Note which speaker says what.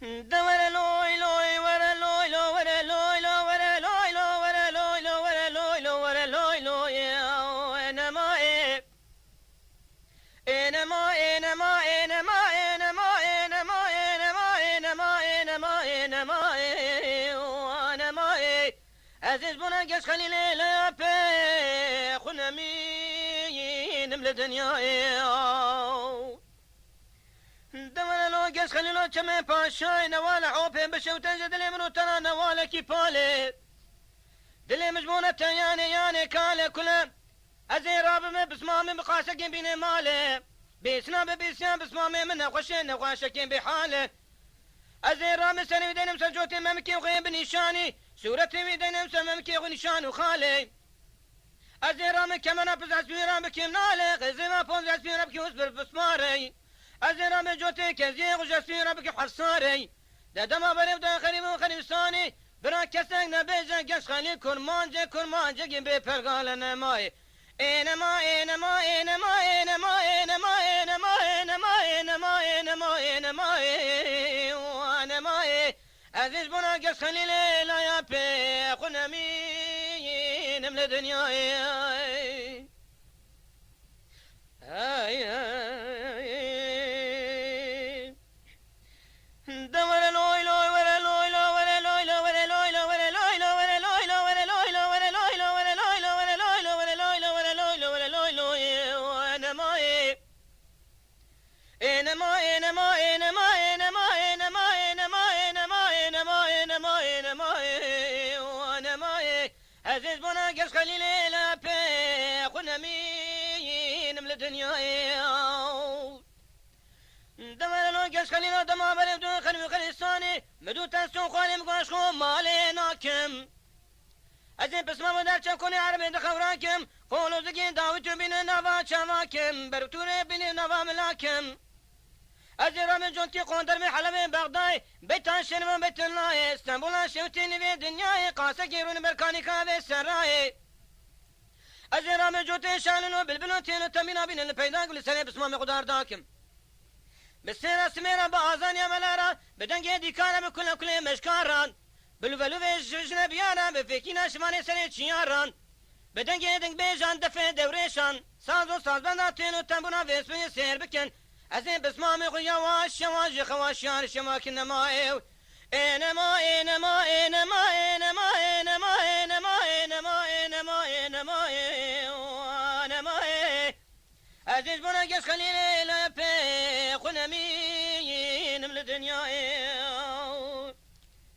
Speaker 1: دور لوي لوي ورا لوي لو ورا لوي لو ورا لوي لو ورا لوي لو ورا لوي لو ورا لوي لوي انا ما انا ما انا ما انا ما انا ما انا ما انا ما انا ما انا ما انا ما انا ما عزيز بنا قش خليلي لا بي خنمي نمل الدنيا دوالا لو قش خليلو كمي باشاي نوالا عوبي بشو تنجد دلي منو ترى نوالا كي بالي دلي مجمونة يعني كالي كله ازي رابم بسمامي بقاسكين بيني مالي بيسنا ببيسيان بسمامي من نقوشين نقواشكين بحالي ازي رامي سني ودينم سجوتي ممكي وغيب نشاني سورتي ودينم سممكي ونشان وخالي ازي رامي كمان بزعس بيرام بكي منالي غزي ما بونزعس بيرام بكي وزبر بسماري ازي رامي جوتي كزي وجاس بيرام بكي حصاري دما بريب دا خريب وخريبستاني برا كسك نبيجا قش خلي كرمانجا جيم بيبرغال نماي انما انما انما انما انما انما انما انما انما انما انما عزيز بنا قص خليلي لا يا بي قنمي نمل الدنيا دور لوي لوي ورا لوي لو ورا لوي لو ورا لوي لو ورا لوي لو ورا لوي لو ورا لوي لو ورا لوي لو ورا لوي لو ورا لوي لو ورا لوي لو ورا لوي لو ورا لوي لو انا ما انا ما انا ما انا ما انا ما انا ما انا ما انا ما انا ما انا ما انا ما انا ما عزيز بنا قص خليلي لا بي قنمي نمل الدنيا دمر لو قش خلينا دما بريب دون خلي خليستاني مدو تنسون خوالي مقاش خو مالي ناكم ازين بس ما بدر تشكوني عربي دخوراكم قولوا زقين داوتو بين نافا شماكم بربتوني بين نافا ملاكم ازين رامي جونتي قندر من حلب بغداي بيتان شنو بيت الله اسطنبول شوتيني في دنياي قاسك يرون بركاني كافي سراي ازين رامي جونتي شانو بالبلوتين تمينا بين البيداق لسنه بس ما مقدار داكم بسيرة سميرة بازان يا ملارا بدنجي ديكانا بكل كل مشكاران بلولو جوجنا بيانا بفكينا شماني سنة چياران بدنجي دنگ بيجان دفع دوريشان سازو ساز بنداتين تنبونا فيسوي سير بكن ازين بسمامي قو يواش يواش خواشيان شماكن نمائيو انما انما انما انما انما انما انما انما انما انما عزيز بنا قش خليلي لا بي قنمي نمل الدنيا